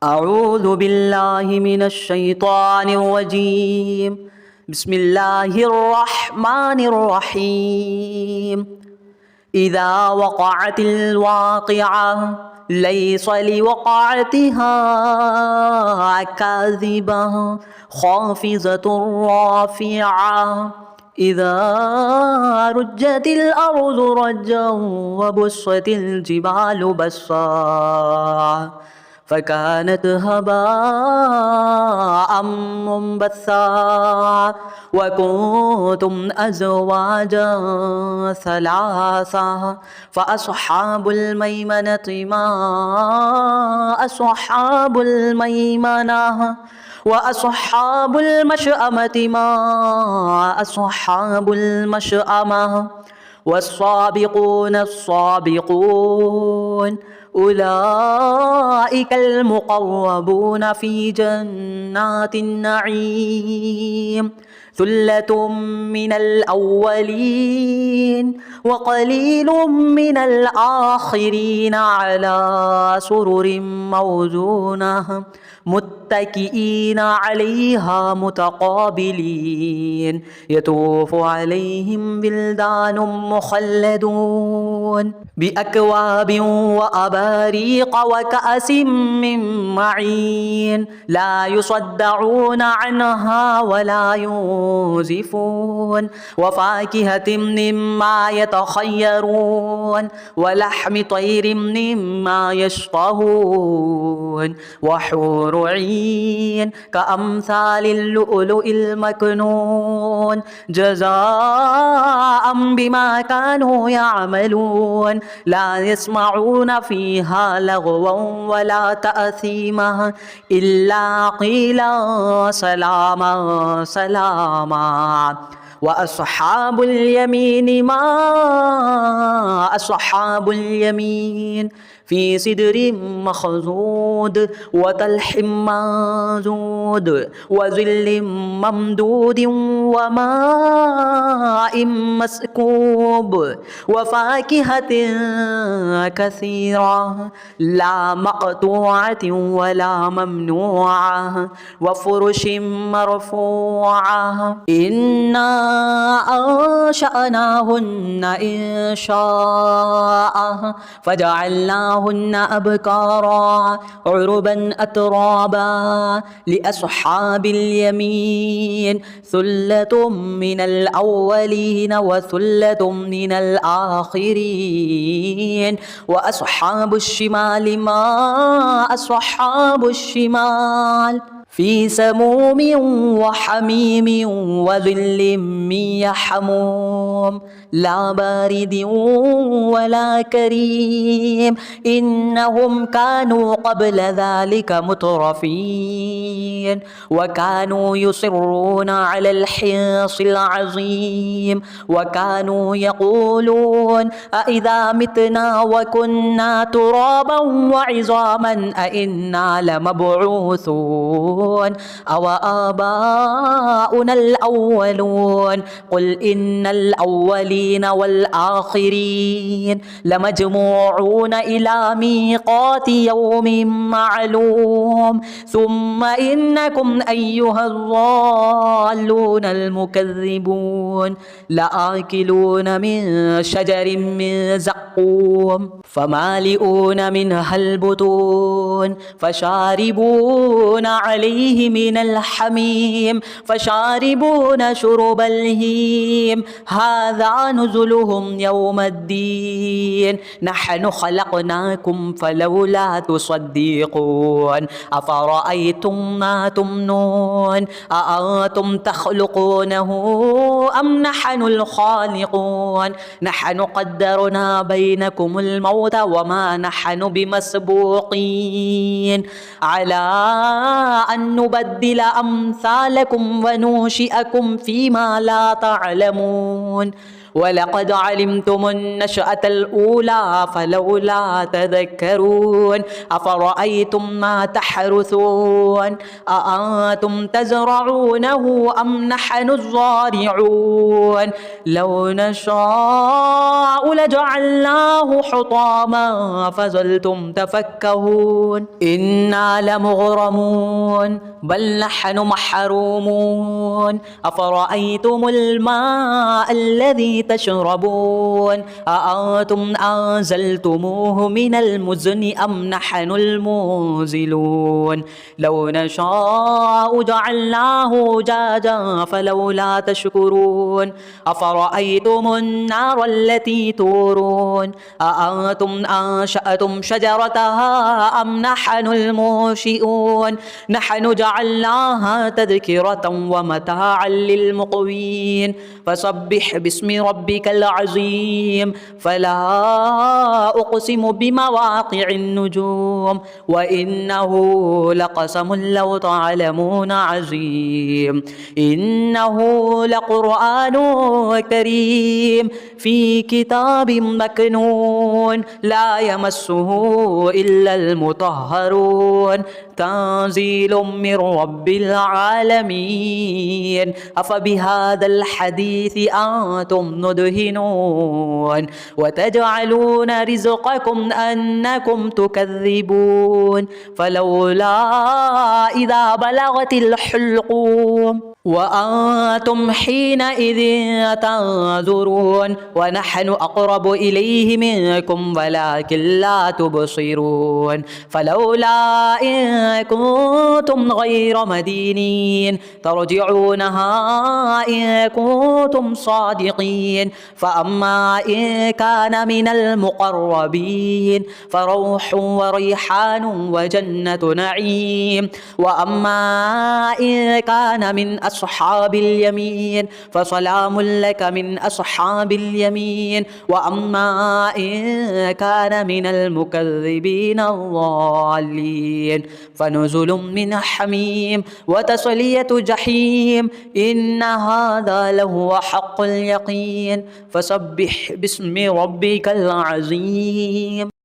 أعوذ بالله من الشيطان الرجيم. بسم الله الرحمن الرحيم. إذا وقعت الواقعة ليس لوقعتها كاذبة خافضة رافعة إذا رجت الأرض رجا وبست الجبال بسا فكانت هباء منبثا وكنتم أزواجا ثلاثا فأصحاب الميمنة ما أصحاب الميمنة وأصحاب المشأمة ما أصحاب المشأمة والسابقون السابقون أولئك المقربون في جنات النعيم ثلة من الأولين وقليل من الآخرين على سرر موزونة متكئين عليها متقابلين يطوف عليهم بلدان مخلدون بأكواب وأباريق وكأس من معين لا يصدعون عنها ولا ينزفون وفاكهة مما يتخيرون ولحم طير مما يشتهون وحور عين كأمثال اللؤلؤ المكنون جزاء بما كانوا يعملون لا يسمعون فيها لغوا ولا تأثيما إلا قيلا سلاما سلاما وأصحاب اليمين ما أصحاب اليمين في سدر مخضود وطلح منضود وظل ممدود وماء مسكوب وفاكهة كثيرة لا مقطوعة ولا ممنوعة وفرش مرفوعة إنا أنشأناهن إن شاء فجعلناهن أبكارا عربا أترابا لأصحاب اليمين ثلة من الأولين وثلة من الآخرين وأصحاب الشمال ما أصحاب الشمال في سموم وحميم وظل من يحموم لا بارد ولا كريم إنهم كانوا قبل ذلك مترفين وكانوا يصرون على الحنص العظيم وكانوا يقولون أإذا متنا وكنا ترابا وعظاما أإنا لمبعوثون أو آباؤنا الأولون قل إن الأولين والآخرين لمجموعون إلى ميقات يوم معلوم ثم إنكم أيها الضالون المكذبون لآكلون من شجر من زقوم فمالئون منها البطون فشاربون عليه من الحميم فشاربون شرب الهيم هذا نزلهم يوم الدين نحن خلقناكم فلولا تصدقون أفرأيتم ما تمنون أأنتم تخلقونه أم نحن الخالقون نحن قدرنا بينكم الموت وما نحن بمسبوقين على أن نبدل أمثالكم وننشئكم فيما لا تعلمون ولقد علمتم النشأة الأولى فلولا تذكرون أفرأيتم ما تحرثون أأنتم تزرعونه أم نحن الزارعون لو نشاء لجعلناه حطاما فظلتم تفكهون إنا لمغرمون بل نحن محرومون أفرأيتم الماء الذي تشربون أأنتم أنزلتموه من المزن أم نحن المنزلون لو نشاء جعلناه أجاجا فلولا تشكرون أفرأيتم النار التي تورون أأنتم أنشأتم شجرتها أم نحن المنشئون نحن جعلناها تذكرة ومتاعا للمقوين فسبح باسم ربك العظيم فلا أقسم بمواقع النجوم وإنه لقسم لو تعلمون عظيم إنه لقرآن كريم في كتاب مكنون لا يمسه إلا المطهرون تنزيل من رب العالمين أفبهذا الحديث أنتم مدهنون وتجعلون رزقكم أنكم تكذبون فلولا إذا بلغت الحلقوم وأنتم حينئذ تنظرون ونحن أقرب إليه منكم ولكن لا تبصرون فلولا إن كنتم غير مدينين ترجعونها إن كنتم صادقين فأما إن كان من المقربين فروح وريحان وجنة نعيم وأما إن كان من أصحاب اليمين فسلام لك من أصحاب اليمين وأما إن كان من المكذبين الضالين فنزل من حميم وتصلية جحيم إن هذا لهو حق اليقين فسبح باسم ربك العظيم.